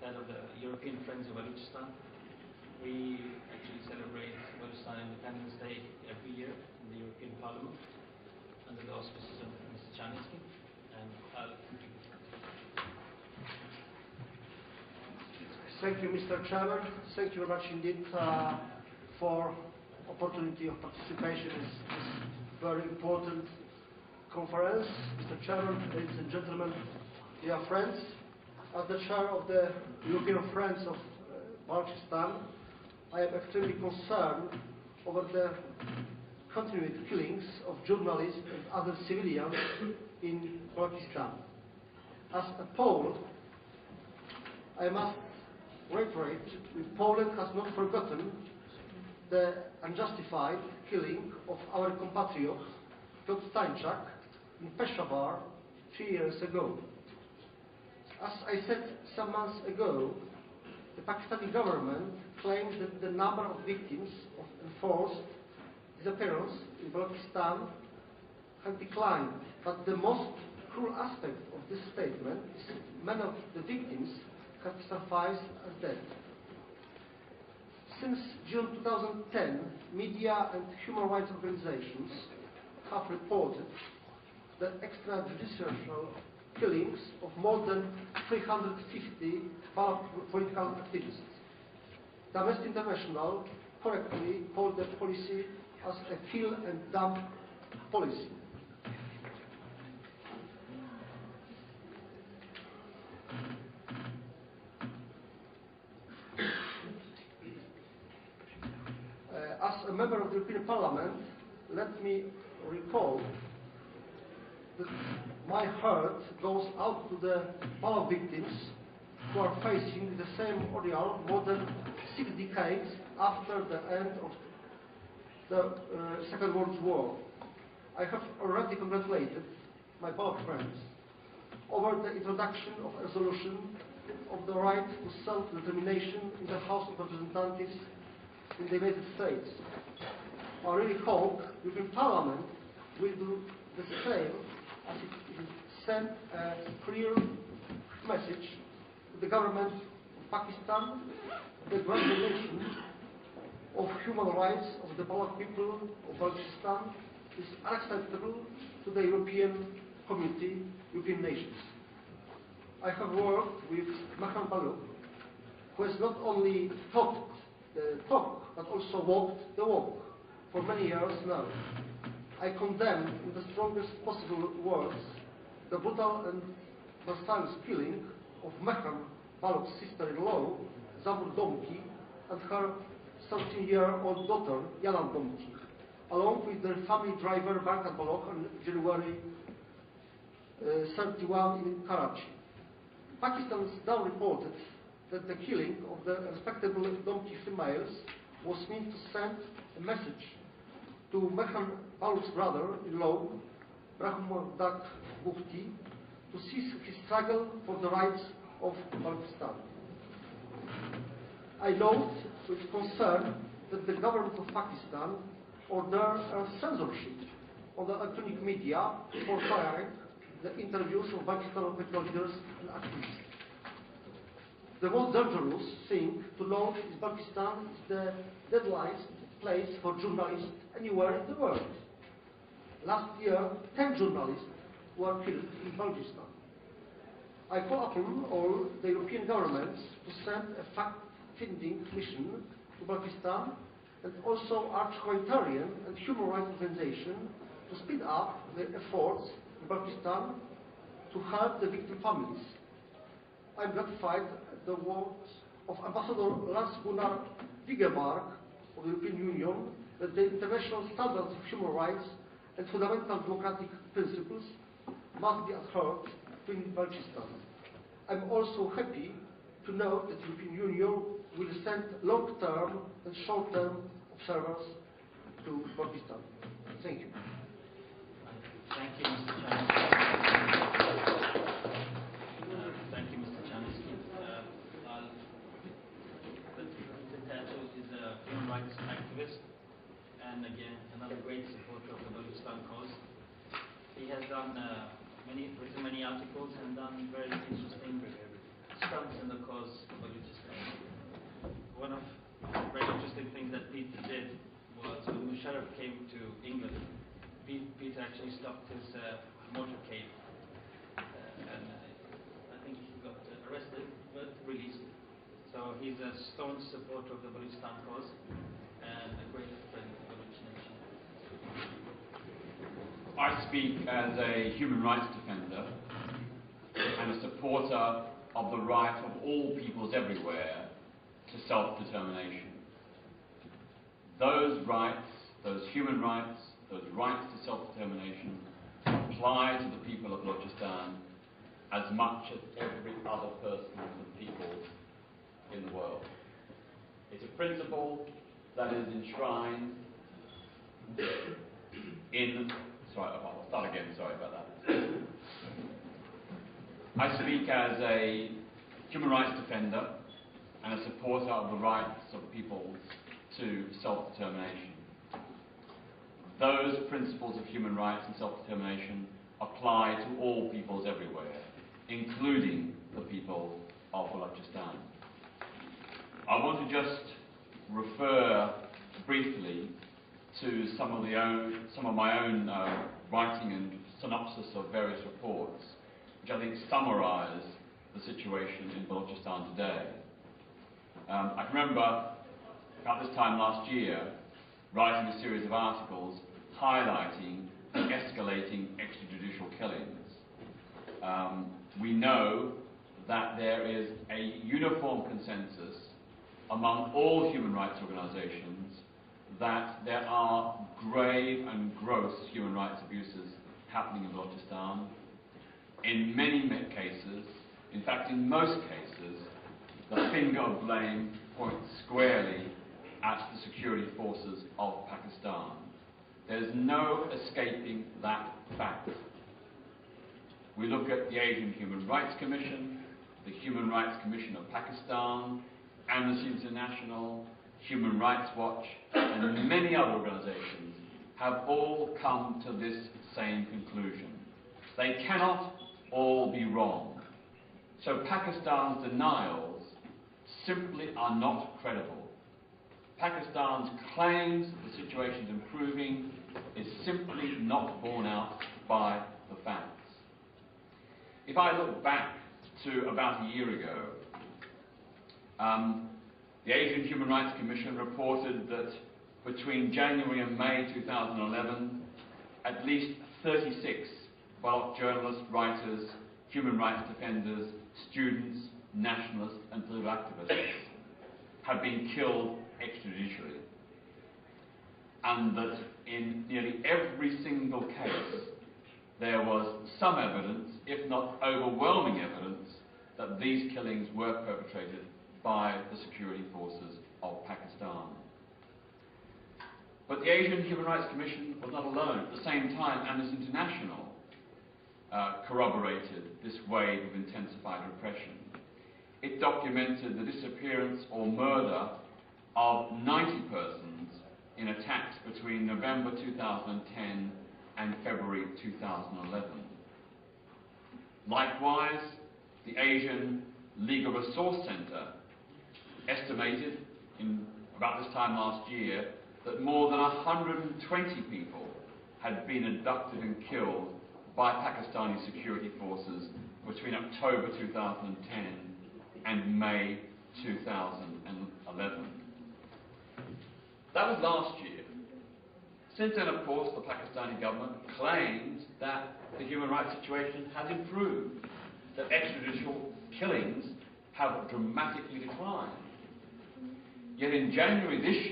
head of the European Friends of Balochistan. We actually celebrate Balochistan Independence Day every year in the European Parliament under the auspices of Mr. Chanisky. And Thank you, Mr. Chairman. Thank you very much indeed for opportunity of participation in this very important conference. Mr. Chairman, ladies and gentlemen, dear friends, as the chair of the European Friends of Balochistan, I am extremely concerned over the continued killings of journalists and other civilians in Balochistan. As a Pole, I must reiterate that Poland has not forgotten the unjustified killing of our compatriot Piotr Stańczak in Peshawar 3 years ago. As I said some months ago, the Pakistani government claims that the number of victims of enforced disappearance in Balochistan has declined, but the most cruel aspect of this statement is that many of the victims have survived as dead. Since June 2010, media and human rights organizations have reported the extrajudicial killings of more than 350 political activists. Amnesty International correctly called the policy as a kill and dump policy. As a member of the European Parliament, let me recall that my heart goes out to the Balochistan victims who are facing the same ordeal more than 6 decades after the end of the Second World War. I have already congratulated my Balochistan friends over the introduction of a resolution of the right to self-determination in the House of Representatives in the United States. I really hope the European Parliament will do the same, as it sent a clear message to the government of Pakistan. The violation of human rights of the Balochistan people of Balochistan is unacceptable to the European community, European nations. I have worked with Mehran Baluch, who has not only talked the talk, but also walked the walk for many years now. I condemn in the strongest possible words the brutal and merciless killing of Mehran Baluch's sister-in-law, Zabur Domki, and her 13-year-old daughter, Yanan Domki, along with their family driver, Mehran Baluch, on January 31 in Karachi. Pakistan has now reported that the killing of the respectable Domki females was meant to send a message to Mehran Baluch's brother-in-law, Rahmandak Bufti, to cease his struggle for the rights of Balochistan. I note with concern that the government of Pakistan ordered a censorship on the electronic media for firing the interviews of Pakistan political leaders and activists. The most dangerous thing to launch in Balochistan is the deadliest place for journalists anywhere in the world. Last year, 10 journalists were killed in Balochistan. I call upon all the European governments to send a fact-finding mission to Balochistan and also urge humanitarian and human rights organizations to speed up their efforts in Balochistan to help the victim families. I am gratified at the words of Ambassador Lars Gunnar Wigemark of the European Union that the international standards of human rights and fundamental democratic principles must be adhered to in Balochistan. I am also happy to note that the European Union will send long-term and short-term observers to Balochistan. Thank you. Thank you, Mr. Chairman. Thank you, Mr. Chanisky. Tato is a human rights activist and again another great supporter of the Balochistan cause. He has done written many articles and done very interesting stunts in the cause of actually stopped his motorcade, and I think he got arrested but released. So he's a staunch supporter of the Balochistan cause and a great friend of the Baloch nation. I speak as a human rights defender and a supporter of the right of all peoples everywhere to self-determination. Those rights, those human rights, those rights to self-determination apply to the people of Balochistan as much as every other person and people in the world. It's a principle that is enshrined in... Sorry, I'll start again, sorry about that. I speak as a human rights defender and a supporter of the rights of peoples to self-determination. Those principles of human rights and self-determination apply to all peoples everywhere, including the people of Balochistan. I want to just refer briefly to some of my own writing and synopsis of various reports, which I think summarise the situation in Balochistan today. I can remember about this time last year writing a series of articles highlighting the escalating extrajudicial killings. We know that there is a uniform consensus among all human rights organisations that there are grave and gross human rights abuses happening in Balochistan. In many cases, in fact in most cases, the finger of blame points squarely at the security forces of Pakistan. There's no escaping that fact. We look at the Asian Human Rights Commission, the Human Rights Commission of Pakistan, Amnesty International, Human Rights Watch, and many other organisations have all come to this same conclusion. They cannot all be wrong. So Pakistan's denials simply are not credible. Pakistan's claims that the situation is improving is simply not borne out by the facts. If I look back to about a year ago, the Asian Human Rights Commission reported that between January and May 2011, at least 36 Balochistan journalists, writers, human rights defenders, students, nationalists and political activists had been killed extrajudicially. And that in nearly every single case there was some evidence, if not overwhelming evidence, that these killings were perpetrated by the security forces of Pakistan. But the Asian Human Rights Commission was not alone. At the same time, Amnesty International corroborated this wave of intensified repression. It documented the disappearance or murder of 90 persons in attacks between November 2010 and February 2011. Likewise, the Asian Legal Resource Centre estimated in about this time last year that more than 120 people had been abducted and killed by Pakistani security forces between October 2010 and May 2011. That was last year. Since then, of course, the Pakistani government claims that the human rights situation has improved, that extrajudicial killings have dramatically declined. Yet in January this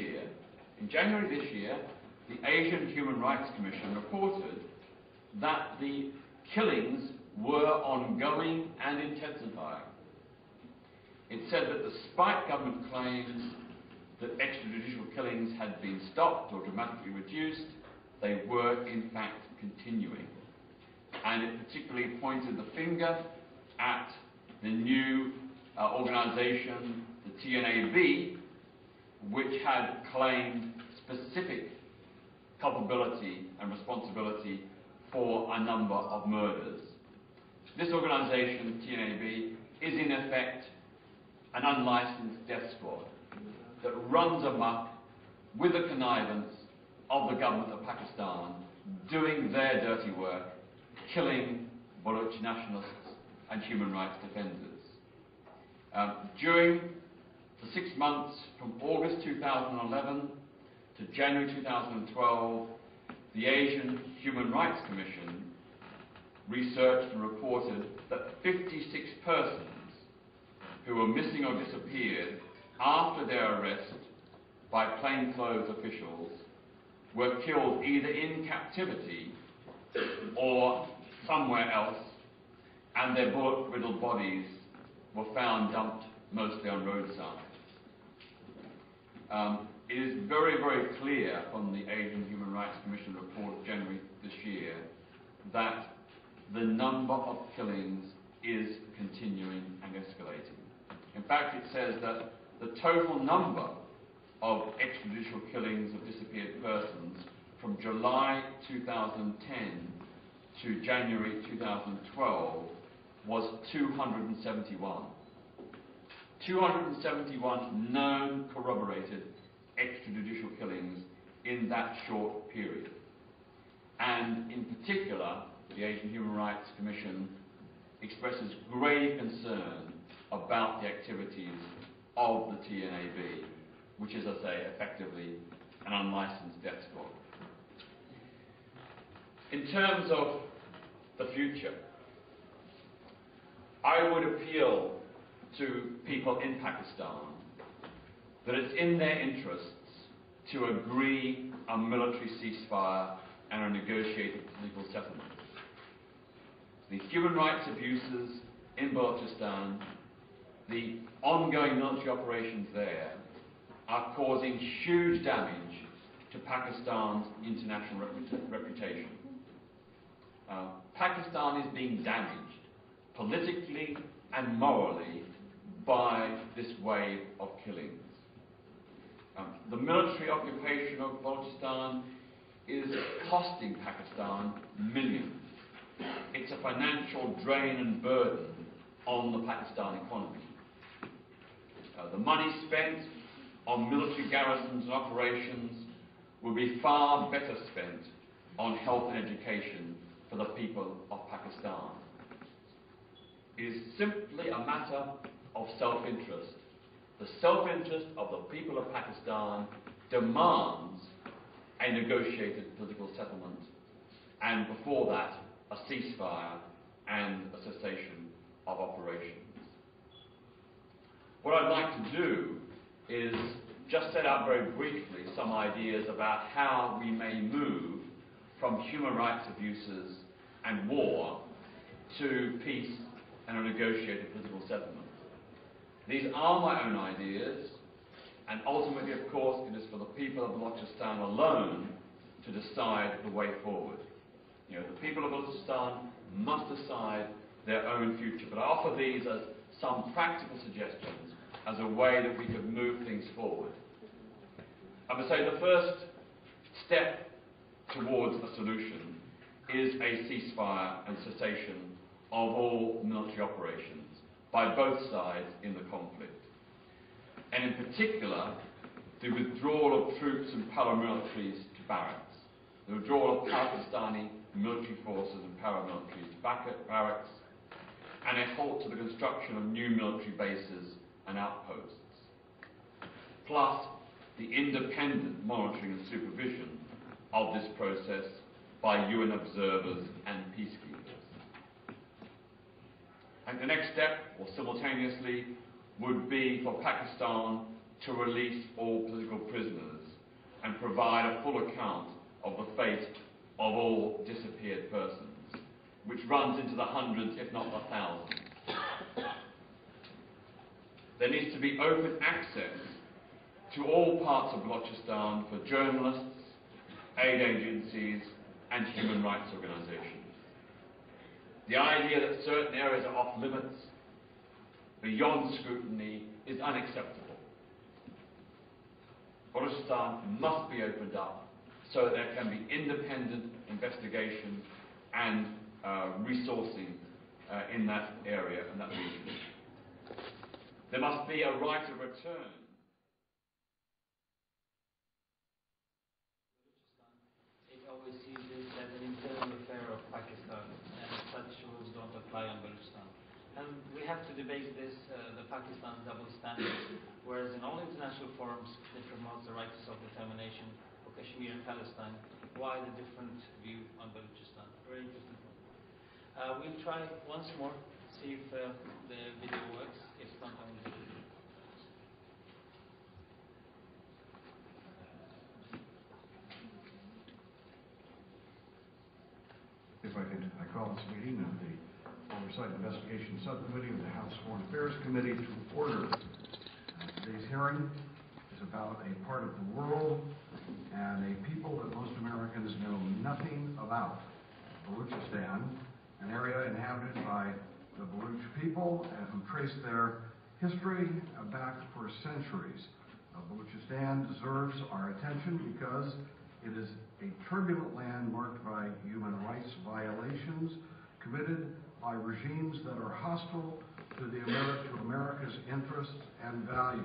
year, the Asian Human Rights Commission reported that the killings were ongoing and intensifying. It said that despite government claims that extrajudicial killings had been stopped or dramatically reduced, they were in fact continuing. And it particularly pointed the finger at the new organisation, the TNAB, which had claimed specific culpability and responsibility for a number of murders. This organisation, TNAB, is in effect an unlicensed death squad that runs amok with the connivance of the government of Pakistan doing their dirty work, killing Baloch nationalists and human rights defenders. During the 6 months from August 2011 to January 2012, the Asian Human Rights Commission researched and reported that 56 persons who were missing or disappeared after their arrest by plainclothes officials were killed either in captivity or somewhere else, and their bullet-riddled bodies were found dumped mostly on roadsides. It is very, very clear from the Asian Human Rights Commission report of January this year that the number of killings is continuing and escalating. In fact, it says that the total number of extrajudicial killings of disappeared persons from July 2010 to January 2012 was 271. 271 known corroborated extrajudicial killings in that short period. And in particular, the Asian Human Rights Commission expresses grave concern about the activities of the TNAB, which is, as I say, effectively an unlicensed death squad. In terms of the future, I would appeal to people in Pakistan that it's in their interests to agree a military ceasefire and a negotiated political settlement. The human rights abuses in Balochistan, the ongoing military operations there, are causing huge damage to Pakistan's international reputation. Pakistan is being damaged politically and morally by this wave of killings. The military occupation of Balochistan is costing Pakistan millions. It's a financial drain and burden on the Pakistan economy. The money spent on military garrisons and operations will be far better spent on health and education for the people of Pakistan. It is simply a matter of self-interest. The self-interest of the people of Pakistan demands a negotiated political settlement, and before that, a ceasefire and a cessation of operations. What I'd like to do is just set out very briefly some ideas about how we may move from human rights abuses and war to peace and a negotiated political settlement. These are my own ideas, and ultimately, of course, it is for the people of Balochistan alone to decide the way forward. You know, the people of Balochistan must decide their own future, but I offer these as some practical suggestions as a way that we could move things forward. I would say the first step towards a solution is a ceasefire and cessation of all military operations by both sides in the conflict. And in particular, the withdrawal of troops and paramilitaries to barracks, the withdrawal of Pakistani military forces and paramilitaries to barracks, and a halt to the construction of new military bases and outposts, plus the independent monitoring and supervision of this process by UN observers and peacekeepers. And the next step, or simultaneously, would be for Pakistan to release all political prisoners and provide a full account of the fate of all disappeared persons, which runs into the hundreds, if not the thousands. There needs to be open access to all parts of Balochistan for journalists, aid agencies, and human rights organizations. The idea that certain areas are off limits, beyond scrutiny, is unacceptable. Balochistan must be opened up so that there can be independent investigation and resourcing in that area and that region. There must be a right of return. It always sees this we have to debate this, the Pakistan's double standards, whereas in all international forums it promotes the right to self-determination for Kashmir and Palestine. Why the different view on Balochistan? Very interesting point. We'll try once more, see if the video works. If not, I will do it. If I call this meeting of the Oversight Investigation Subcommittee of the House Foreign Affairs Committee to order. Today's hearing is about a part of the world and a people that most Americans know nothing about. Balochistan, an area inhabited by the Baluch people and who trace their history back for centuries. Balochistan deserves our attention because it is a turbulent land marked by human rights violations committed by regimes that are hostile to America's interests and values.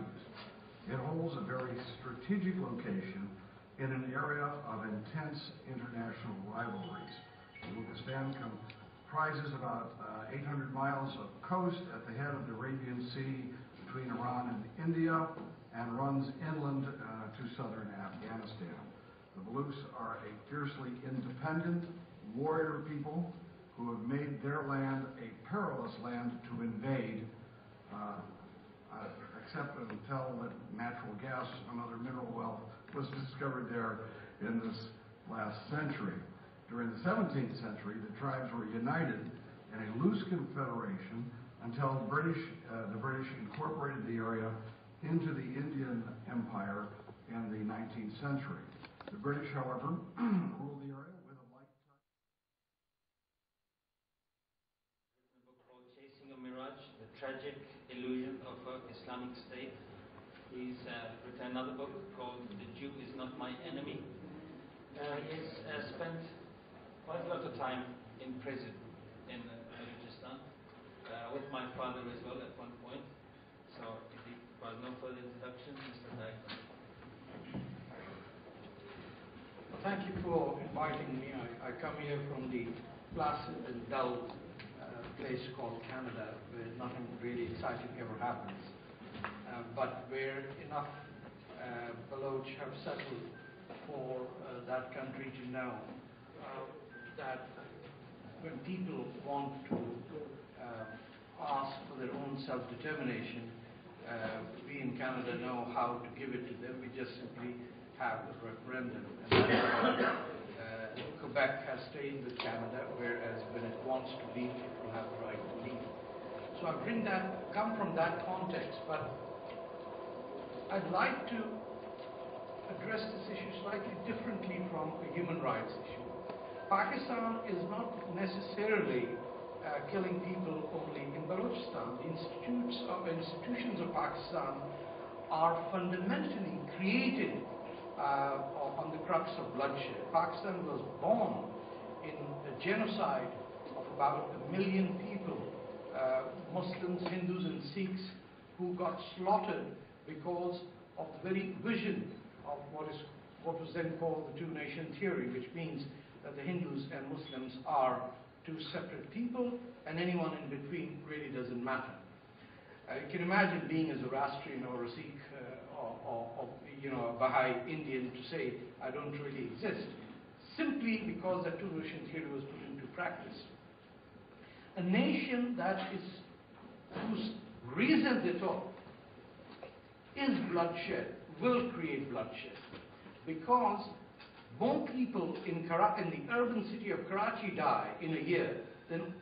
It holds a very strategic location in an area of intense international rivalries. Balochistan comprises about 800 miles of coast at the head of the Arabian Sea between Iran and India and runs inland to southern Afghanistan. The Baluchs are a fiercely independent warrior people who have made their land a perilous land to invade, except until that natural gas and other mineral wealth was discovered there in this last century. During the 17th century, the tribes were united in a loose confederation until the British incorporated the area into the Indian Empire in the 19th century. The British, however, ruled the area with a light touch. A book called Chasing a Mirage, The Tragic Illusion of Islamic State. He's written another book called The Jew is Not My Enemy. He's spent quite a lot of time in prison in Balochistan, with my father as well at one point. So if he was no further introduction, Mr. Diagon. Thank you for inviting me. I come here from the placid and dull place called Canada, where nothing really exciting ever happens, but where enough Baloch have settled for that country to know that when people want to ask for their own self-determination, we in Canada know how to give it to them. We just simply have a referendum, and that's why Quebec has stayed with Canada, whereas when it wants to leave, it will have the right to leave. So I come from that context, but I'd like to address this issue slightly differently from a human rights issue. Pakistan is not necessarily killing people only in Balochistan. The institutions of Pakistan are fundamentally created on the crux of bloodshed. Pakistan was born in a genocide of about 1 million people, Muslims, Hindus and Sikhs, who got slaughtered because of the very vision of what was then called the two-nation theory, which means that the Hindus and Muslims are two separate people and anyone in between really doesn't matter. You can imagine being a Zoroastrian or a Sikh or a Baha'i Indian to say, I don't really exist, simply because that two-nation theory was put into practice. A nation whose reason d'etat is bloodshed will create bloodshed, because more people in the urban city of Karachi die in a year than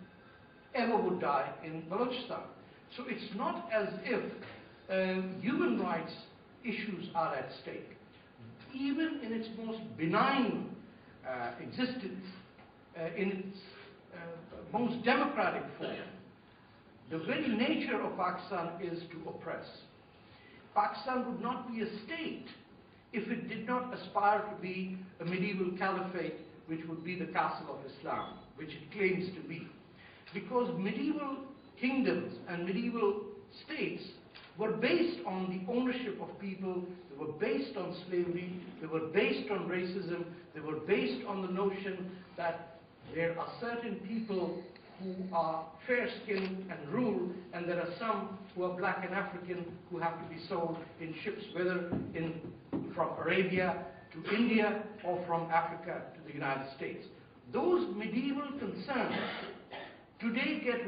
ever would die in Balochistan. So it's not as if human rights issues are at stake. Even in its most benign existence, in its most democratic form, the very nature of Pakistan is to oppress. Pakistan would not be a state if it did not aspire to be a medieval caliphate, which would be the castle of Islam, which it claims to be. Because medieval kingdoms and medieval states were based on the ownership of people, they were based on slavery, they were based on racism, they were based on the notion that there are certain people who are fair-skinned and rule, and there are some who are black and African who have to be sold in ships, whether from Arabia to India or from Africa to the United States. Those medieval concerns today get